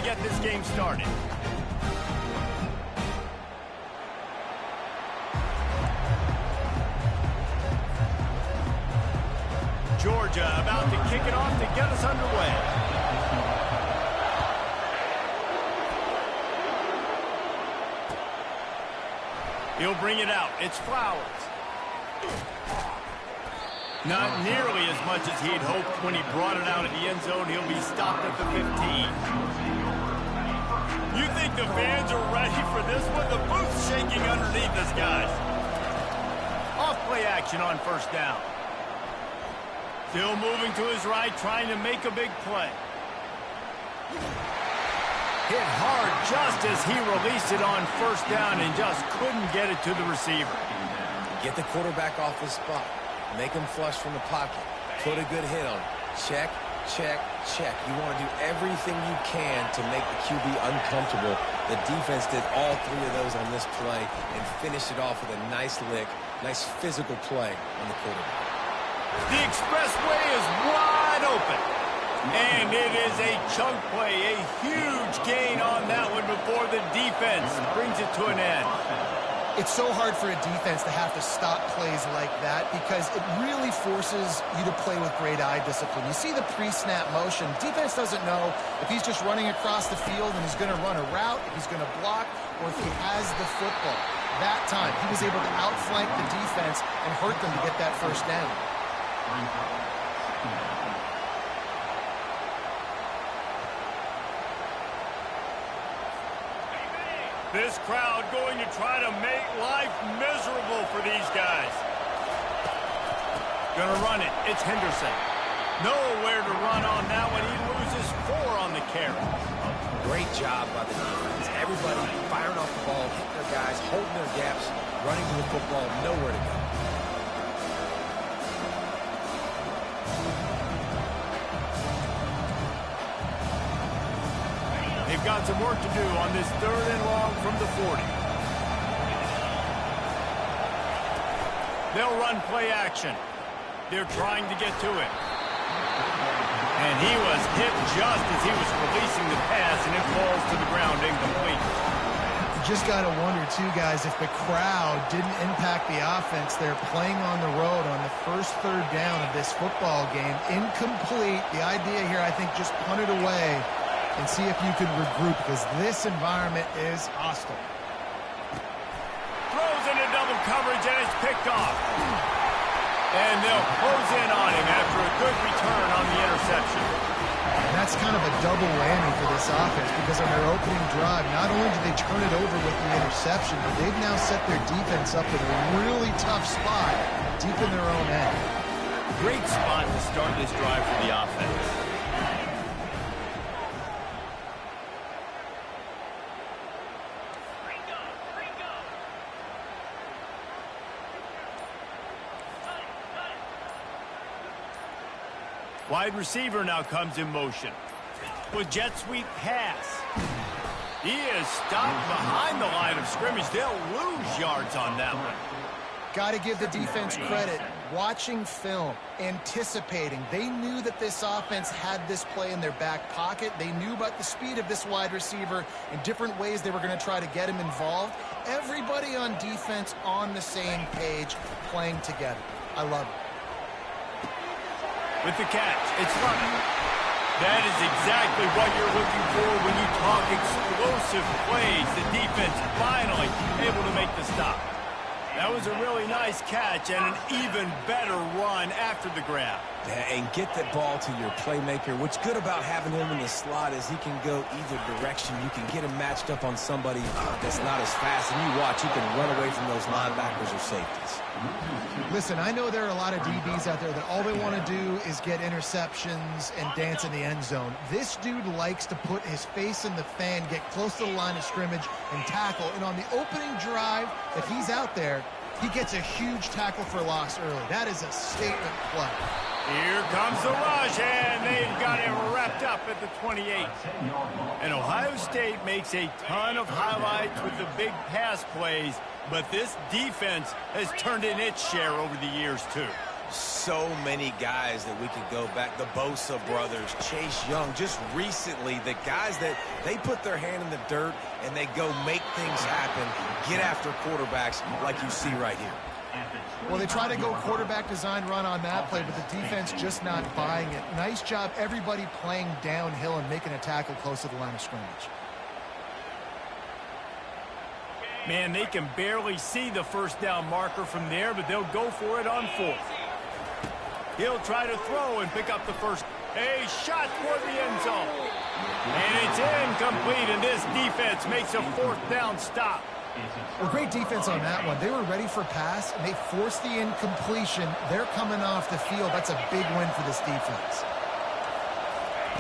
get this game started. Georgia about to kick it off to get us underway. He'll bring it out. It's Flowers. Not nearly as much as he'd hoped when he brought it out of the end zone. He'll be stopped at the 15. You think the fans are ready for this one? The booth's shaking underneath us, guys. Off play action on first down. Still moving to his right, trying to make a big play. Hit hard just as he released it on first down and just couldn't get it to the receiver. Get the quarterback off his spot. Make him flush from the pocket. Put a good hit on him. Check, check, check. You want to do everything you can to make the QB uncomfortable. The defense did all three of those on this play and finished it off with a nice lick, nice physical play on the quarterback. The expressway is wide open. And it is a chunk play, a huge gain on that one before the defense brings it to an end. It's so hard for a defense to have to stop plays like that because it really forces you to play with great eye discipline. You see the pre-snap motion. Defense doesn't know if he's just running across the field and he's going to run a route, if he's going to block, or if he has the football. That time, he was able to outflank the defense and hurt them to get that first down. This crowd going to try to make life miserable for these guys. Gonna run it. It's Henderson. Nowhere to run on that one. He loses 4 on the carry. Great job by the defense. Everybody firing off the ball, hitting their guys, holding their gaps, running to the football, nowhere to go. They've got some work to do on this 3rd and long from the 40. They'll run play action. They're trying to get to it. And he was hit just as he was releasing the pass, and it falls to the ground incomplete. You just got to wonder, too, guys, if the crowd didn't impact the offense. They're playing on the road on the first 3rd down of this football game. Incomplete. The idea here, I think, just punt it away and see if you can regroup, because this environment is hostile. Throws into double coverage, and it's picked off. And they'll close in on him after a good return on the interception. And that's kind of a double whammy for this offense, because on their opening drive, not only did they turn it over with the interception, but they've now set their defense up in a really tough spot deep in their own end. Great spot to start this drive for the offense. Wide receiver now comes in motion. With jet sweep pass. He is stopped behind the line of scrimmage. They'll lose yards on that one. Got to give the defense credit. Watching film, anticipating. They knew that this offense had this play in their back pocket. They knew about the speed of this wide receiver and different ways they were going to try to get him involved. Everybody on defense on the same page, playing together. I love it. With the catch, it's Lovett. That is exactly what you're looking for when you talk explosive plays. The defense finally able to make the stop. That was a really nice catch and an even better run after the grab. Yeah, and get that ball to your playmaker. What's good about having him in the slot is he can go either direction. You can get him matched up on somebody that's not as fast, and you watch, he can run away from those linebackers or safeties. Listen, I know there are a lot of DBs out there that all they want to do is get interceptions and dance in the end zone. This dude likes to put his face in the fan, get close to the line of scrimmage, and tackle. And on the opening drive that he's out there, he gets a huge tackle for loss early. That is a statement play. Here comes the rush, and they've got it wrapped up at the 28. And Ohio State makes a ton of highlights with the big pass plays, but this defense has turned in its share over the years, too. So many guys that we could go back. The Bosa brothers, Chase Young, just recently, the guys that they put their hand in the dirt and they go make things happen, get after quarterbacks like you see right here. Well, they try to go quarterback design run on that play, but the defense just not buying it. Nice job, everybody playing downhill and making a tackle close to the line of scrimmage. Man, they can barely see the first down marker from there, but they'll go for it on fourth. He'll try to throw and pick up the first. A shot toward the end zone. And it's incomplete, and this defense makes a fourth down stop. Well, great defense on that one. They were ready for pass, and they forced the incompletion. They're coming off the field. That's a big win for this defense.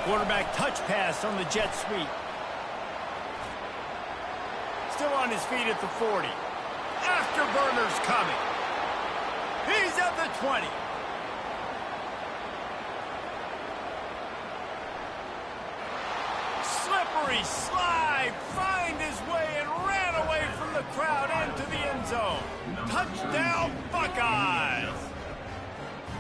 Quarterback touch pass on the jet sweep. Still on his feet at the 40. Afterburner's coming. He's at the 20. Slippery slide, find his way and ran away from the crowd into the end zone. Touchdown, Buckeyes.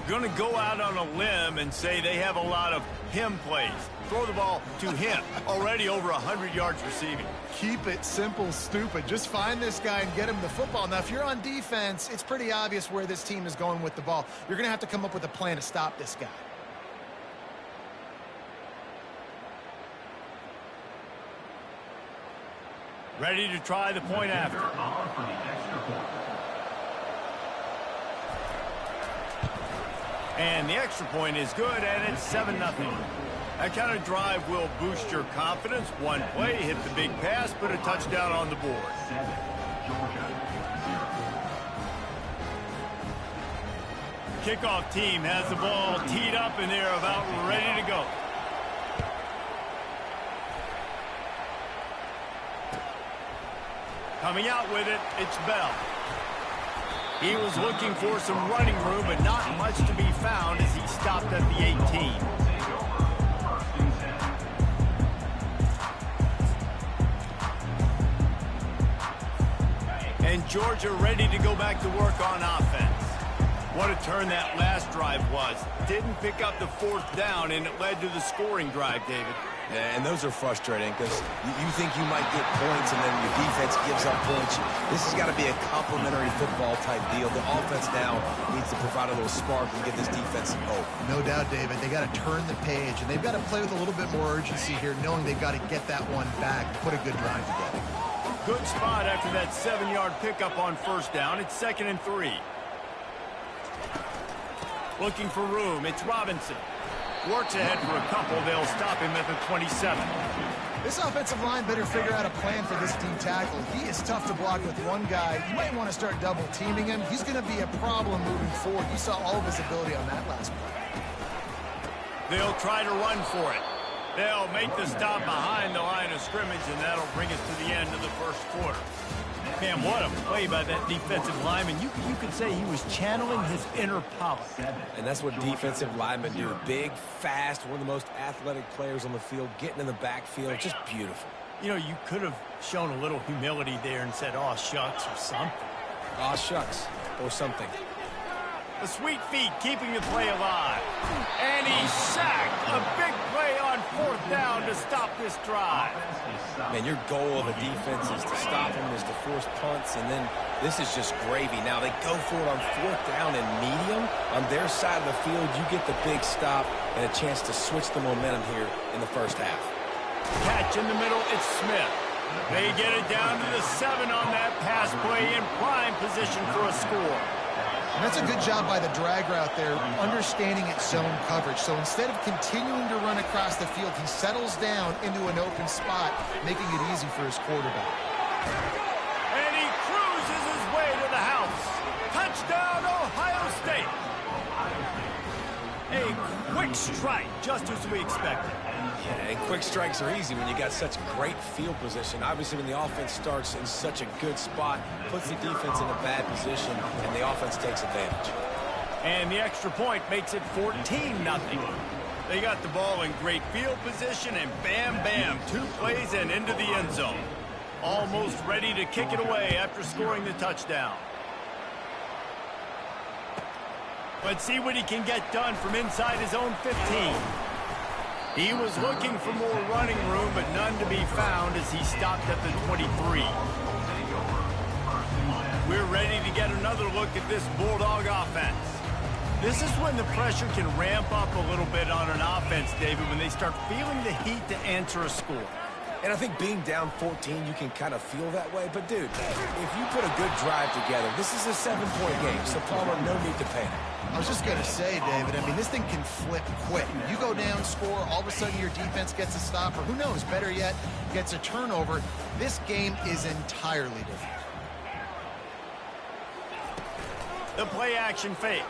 Gonna go out on a limb and say they have a lot of him plays. Throw the ball to him. Already over 100 yards receiving. Keep it simple, stupid. Just find this guy and get him the football. Now, if you're on defense, it's pretty obvious where this team is going with the ball. You're going to have to come up with a plan to stop this guy. Ready to try the point after. And the extra point is good, and it's 7-0. That kind of drive will boost your confidence. One play, hit the big pass, put a touchdown on the board. Kickoff team has the ball teed up, and they're about ready to go. Coming out with it, it's Bell. He was looking for some running room, but not much to be found as he stopped at the 18. And Georgia ready to go back to work on offense. What a turn that last drive was. Didn't pick up the fourth down, and it led to the scoring drive, David. Yeah, and those are frustrating because you think you might get points and then your defense gives up points. This has got to be a complementary football type deal. The offense now needs to provide a little spark and give this defense some hope. No doubt, David. They got to turn the page, and they've got to play with a little bit more urgency here, knowing they've got to get that one back and put a good drive together. Good spot after that 7-yard pickup on first down. It's 2nd and 3. Looking for room. It's Robinson. Works ahead for a couple. They'll stop him at the 27. This offensive line better figure out a plan for this deep tackle. He is tough to block with one guy. You might want to start double teaming him. He's going to be a problem moving forward. You saw all of his ability on that last play. They'll try to run for it. They'll make the stop behind the line of scrimmage, and that'll bring us to the end of the first quarter. Man, what a play by that defensive lineman. You could say he was channeling his inner power. And that's what defensive linemen do. Big, fast, one of the most athletic players on the field, getting in the backfield, just beautiful. You know, you could have shown a little humility there and said, "Aw, shucks," or something. Aw, shucks, or something. The sweet feet keeping the play alive. And he's sacked. A big play on fourth down to stop this drive. Man, your goal of a defense is to stop them, is to force punts, and then this is just gravy. Now they go for it on fourth down and medium. On their side of the field, you get the big stop and a chance to switch the momentum here in the first half. Catch in the middle, it's Smith. They get it down to the 7 on that pass play in prime position for a score. And that's a good job by the drag route there, understanding its zone coverage. So instead of continuing to run across the field, he settles down into an open spot, making it easy for his quarterback. And he cruises his way to the house. Touchdown, Ohio State. A quick strike, just as we expected. Yeah, and quick strikes are easy when you got such great field position. Obviously, when the offense starts in such a good spot, puts the defense in a bad position, and the offense takes advantage. And the extra point makes it 14-0. They got the ball in great field position, and bam, bam, 2 plays and into the end zone. Almost ready to kick it away after scoring the touchdown. Let's see what he can get done from inside his own 15. He was looking for more running room, but none to be found as he stopped at the 23. We're ready to get another look at this Bulldog offense. This is when the pressure can ramp up a little bit on an offense, David, when they start feeling the heat to answer a score. And I think being down 14, you can kind of feel that way. But, dude, if you put a good drive together, this is a 7-point game, so Palmer, no need to panic. I was just going to say, David, I mean, this thing can flip quick. You go down, score, all of a sudden your defense gets a stop, or who knows, better yet, gets a turnover. This game is entirely different. The play action fake.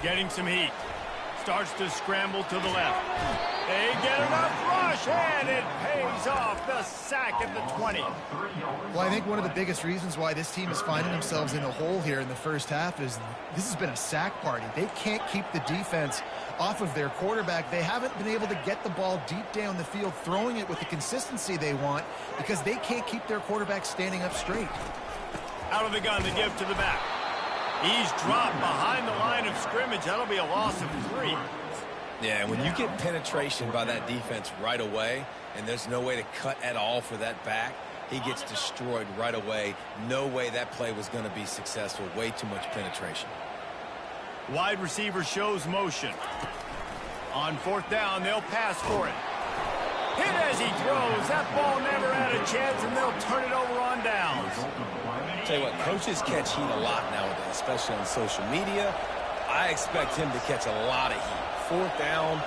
Getting some heat. Starts to scramble to the left. They get enough rush, and it pays off. The sack at the 20. Well, I think one of the biggest reasons why this team is finding themselves in a hole here in the first half is this has been a sack party. They can't keep the defense off of their quarterback. They haven't been able to get the ball deep down the field, throwing it with the consistency they want because they can't keep their quarterback standing up straight. Out of the gun, the give to the back. He's dropped behind the line of scrimmage. That'll be a loss of 3. Yeah, when you get penetration by that defense right away, and there's no way to cut at all for that back, he gets destroyed right away. No way that play was going to be successful. Way too much penetration. Wide receiver shows motion. On 4th down, they'll pass for it. Hit as he throws. That ball never had a chance, and they'll turn it over on downs. Tell you what, coaches catch heat a lot nowadays, especially on social media. I expect him to catch a lot of heat. 4th down,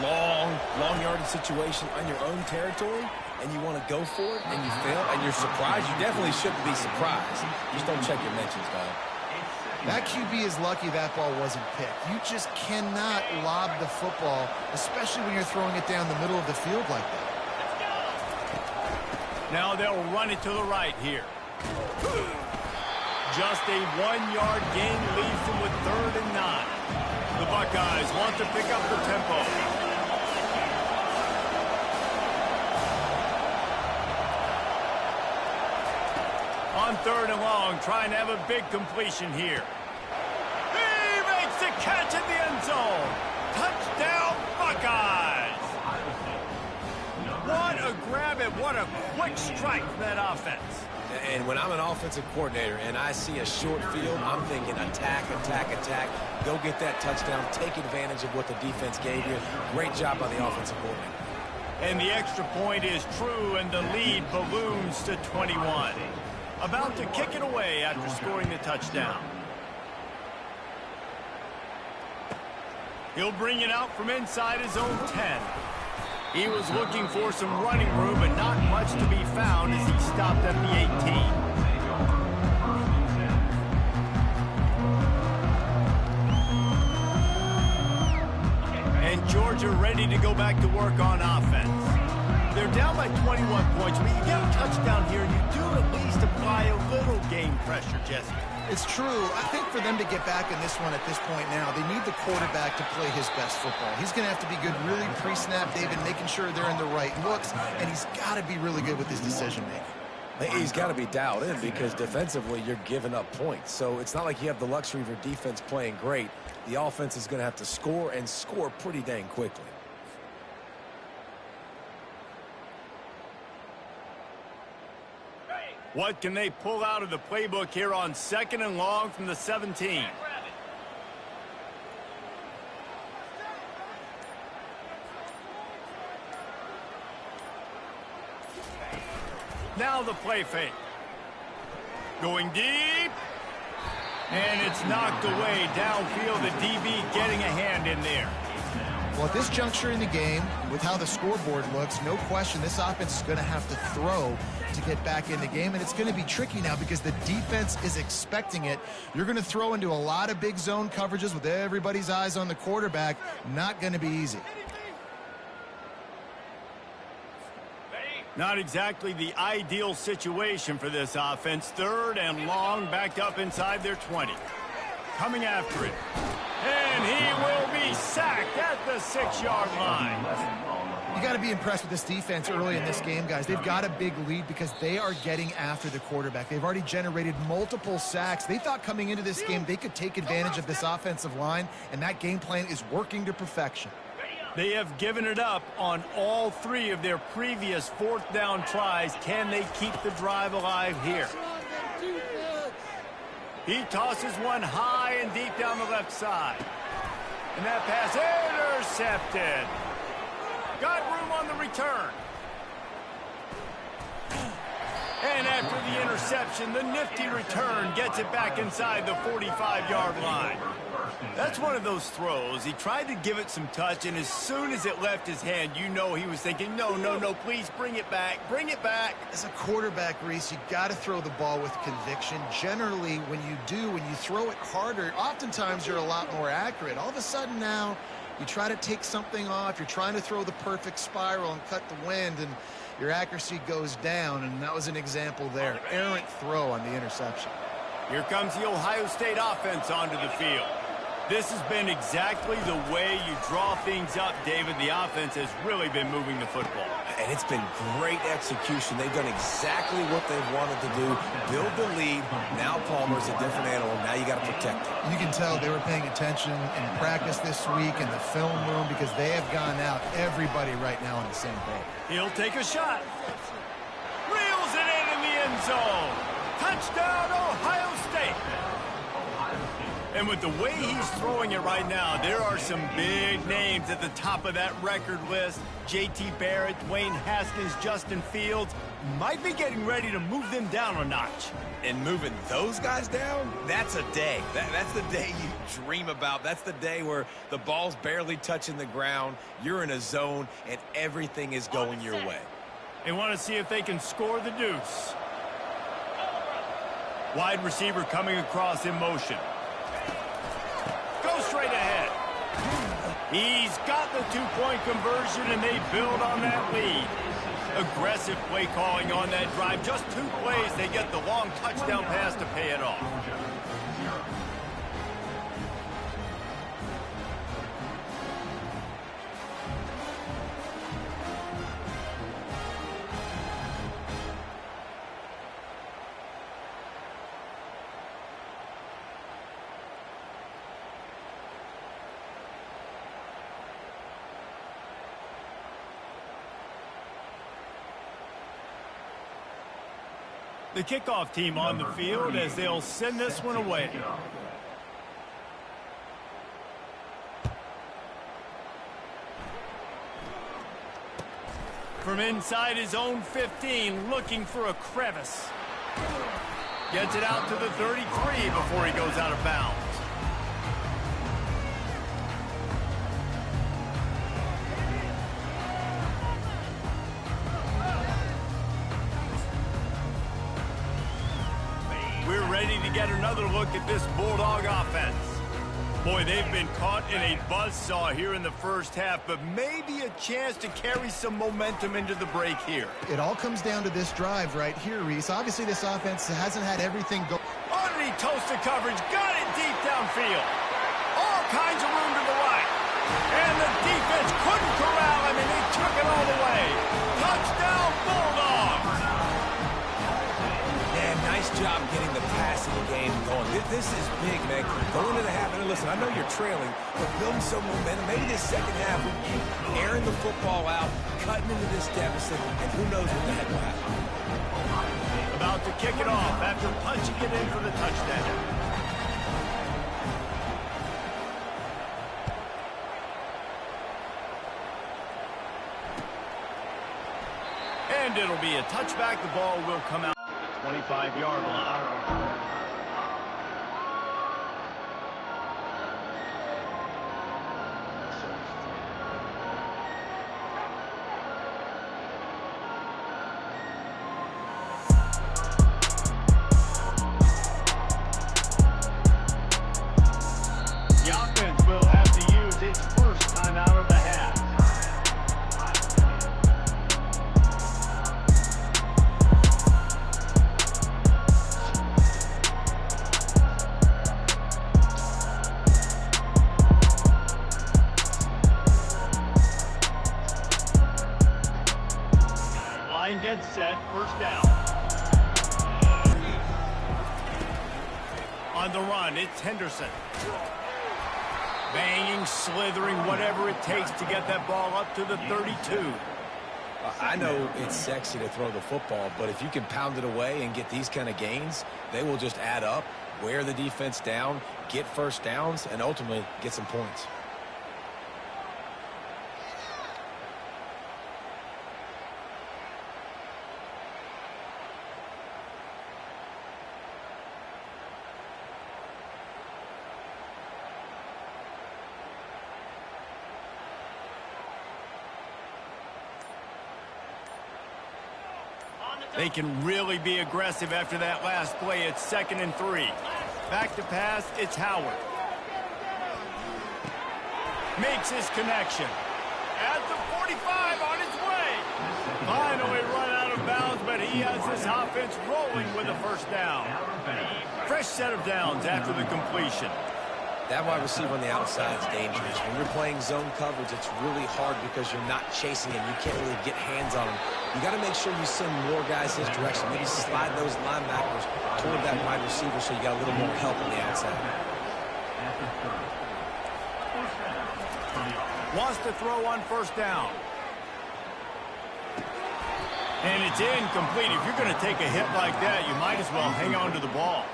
long yardage situation on your own territory, and you want to go for it, and you fail, and you're surprised. You definitely shouldn't be surprised. Just don't check your mentions, dog. That QB is lucky that ball wasn't picked. You just cannot lob the football, especially when you're throwing it down the middle of the field like that. Now they'll run it to the right here. Just a 1-yard gain leaves them with 3rd and 9. The Buckeyes want to pick up the tempo. On 3rd and long, trying to have a big completion here. He makes the catch in the end zone. Touchdown, Buckeyes. What a grab and what a quick strike from that offense. And when I'm an offensive coordinator and I see a short field, I'm thinking attack, attack, attack. Go get that touchdown. Take advantage of what the defense gave you. Great job by the offensive coordinator. And the extra point is true, and the lead balloons to 21. About to kick it away after scoring the touchdown. He'll bring it out from inside his own 10. He was looking for some running room, but not much to be found as he stopped at the 18. And Georgia ready to go back to work on offense. They're down by 21 points, but you get a touchdown here, and you do at least apply a little game pressure, Jesse. It's true. I think for them to get back in this one at this point now, they need the quarterback to play his best football. He's going to have to be good really pre-snap, David, making sure they're in the right looks, and he's got to be really good with his decision-making. He's got to be dialed in because defensively you're giving up points. So it's not like you have the luxury of your defense playing great. The offense is going to have to score and score pretty dang quickly. What can they pull out of the playbook here on 2nd and long from the 17? Now the play fake. Going deep. And it's knocked away downfield. The DB getting a hand in there. Well, at this juncture in the game, with how the scoreboard looks, no question this offense is going to have to throw to get back in the game, and it's going to be tricky now because the defense is expecting it. You're going to throw into a lot of big zone coverages with everybody's eyes on the quarterback. Not going to be easy. Not exactly the ideal situation for this offense. 3rd and long, backed up inside their 20. Coming after it. And he will be sacked at the 6-yard line. You got to be impressed with this defense early in this game, guys. They've got a big lead because they are getting after the quarterback. They've already generated multiple sacks. They thought coming into this game they could take advantage of this offensive line, and that game plan is working to perfection. They have given it up on all 3 of their previous 4th down tries. Can they keep the drive alive here? He tosses one high and deep down the left side. And that pass intercepted. Got room on the return. And after the interception, the nifty return gets it back inside the 45-yard line. That's one of those throws. He tried to give it some touch, and as soon as it left his hand, you know he was thinking, no, no, no, please bring it back, bring it back. As a quarterback, Reese, you got to throw the ball with conviction. Generally, when you throw it harder, oftentimes you're a lot more accurate. All of a sudden now, you try to take something off, you're trying to throw the perfect spiral and cut the wind, and your accuracy goes down, and that was an example there. Errant throw on the interception. Here comes the Ohio State offense onto the field. This has been exactly the way you draw things up, David. The offense has really been moving the football. And it's been great execution. They've done exactly what they've wanted to do. Build the lead. Now Palmer's a different animal. Now you got to protect him. You can tell they were paying attention in practice this week in the film room because they have gone out, everybody right now on the same page. He'll take a shot. Reels it in the end zone. Touchdown, Ohio State. And with the way he's throwing it right now, there are some big names at the top of that record list. J.T. Barrett, Dwayne Haskins, Justin Fields might be getting ready to move them down a notch. And moving those guys down, that's a day. That's the day you dream about. That's the day where the ball's barely touching the ground, you're in a zone, and everything is going your way. They want to see if they can score the deuce. Wide receiver coming across in motion. Go straight ahead. He's got the 2-point conversion, and they build on that lead. Aggressive play calling on that drive. Just 2 plays, they get the long touchdown pass to pay it off. The kickoff team on the field as they'll send this one away. From inside his own 15, looking for a crevice. Gets it out to the 33 before he goes out of bounds. We're ready to get another look at this Bulldog offense. Boy, they've been caught in a buzzsaw here in the first half, but maybe a chance to carry some momentum into the break here. It all comes down to this drive right here, Reese. Obviously, this offense hasn't had everything go. Underneath toasted coverage, got it deep downfield. All kinds of room to the right. And the defense couldn't corral him, and they took it all the way. Touchdown, Bulldogs! Man, nice job getting the passing game going. This is big, man. Going to the half, and listen, I know you're trailing, but building some momentum. Maybe this second half, we keep airing the football out, cutting into this deficit, and who knows what the heck will happen. About to kick it off after punching it in for the touchdown. And it'll be a touchback. The ball will come out 25-yard line. The offense will have to use its first time out of the half. Line gets set, first down. On the run, it's Henderson. Banging, slithering, whatever it takes to get that ball up to the 32. I know it's sexy to throw the football, but if you can pound it away and get these kind of gains, they will just add up, wear the defense down, get first downs, and ultimately get some points. They can really be aggressive after that last play. It's 2nd and 3. Back to pass, it's Howard. Makes his connection. At the 45, on his way. Finally run out of bounds, but he has this offense rolling with a first down. Fresh set of downs after the completion. That wide receiver on the outside is dangerous. When you're playing zone coverage, it's really hard because you're not chasing him. You can't really get hands on him. You got to make sure you send more guys his direction. Maybe slide those linebackers toward that wide receiver so you got a little more help on the outside. Wants to throw on first down. And it's incomplete. If you're going to take a hit like that, you might as well hang on to the ball.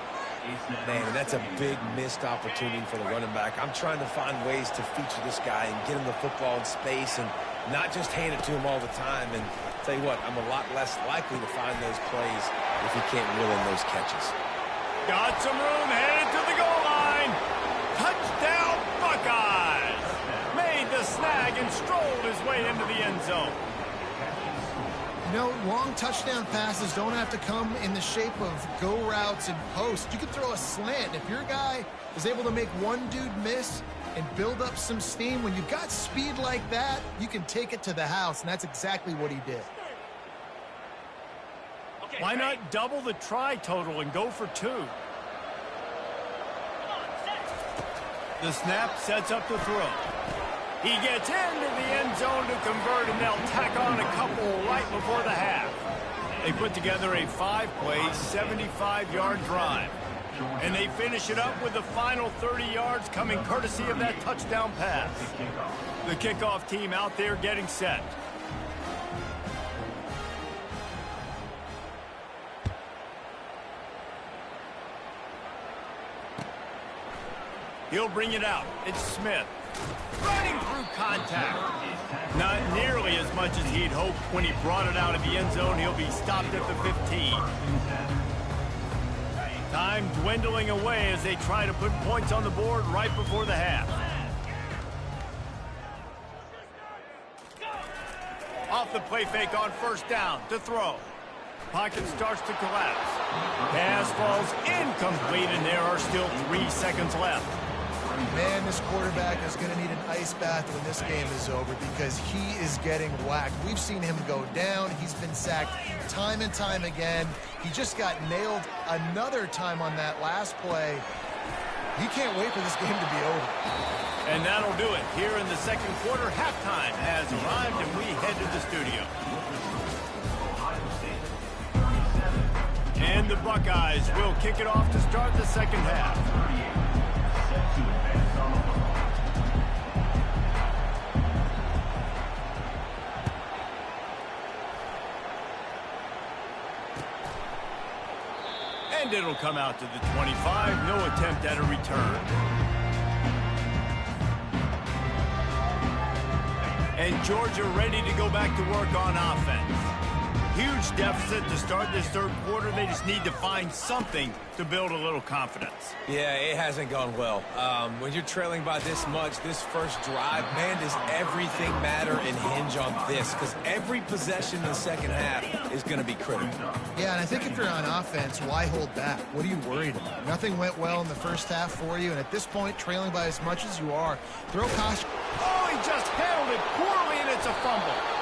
Man, that's a big missed opportunity for the running back. I'm trying to find ways to feature this guy and get him the football in space and not just hand it to him all the time. And tell you what, I'm a lot less likely to find those plays if he can't reel in those catches. Got some room, headed to the goal line. Touchdown, Buckeyes! Made the snag and strolled his way into the end zone. You know, long touchdown passes don't have to come in the shape of go routes and posts. You can throw a slant. If your guy is able to make one dude miss and build up some steam, when you've got speed like that, you can take it to the house, and that's exactly what he did. Why not double the try total and go for 2? The snap sets up the throw. He gets into the end zone to convert, and they'll tack on a couple right before the half. They put together a 5-play, 75-yard drive. And they finish it up with the final 30 yards coming courtesy of that touchdown pass. The kickoff team out there getting set. He'll bring it out. It's Smith. Running through contact. Not nearly as much as he'd hoped when he brought it out of the end zone. He'll be stopped at the 15. Time dwindling away as they try to put points on the board right before the half. Off the play fake on first down to throw. Pocket starts to collapse. Pass falls incomplete, and there are still 3 seconds left. Man, this quarterback is going to need an ice bath when this game is over because he is getting whacked. We've seen him go down. He's been sacked time and time again. He just got nailed another time on that last play. He can't wait for this game to be over. And that'll do it. Here in the second quarter, halftime has arrived, and we head to the studio. And the Buckeyes will kick it off to start the second half. And it'll come out to the 25. No attempt at a return. And Georgia ready to go back to work on offense. Huge deficit to start this third quarter. They just need to find something to build a little confidence. Yeah, it hasn't gone well. When you're trailing by this much, this first drive, man, does everything matter and hinge on this? Because every possession in the second half is going to be critical. Yeah, and I think if you're on offense, why hold back? What are you worried about? Nothing went well in the first half for you, and at this point, trailing by as much as you are, throw caution. Oh, he just handled it poorly, and it's a fumble.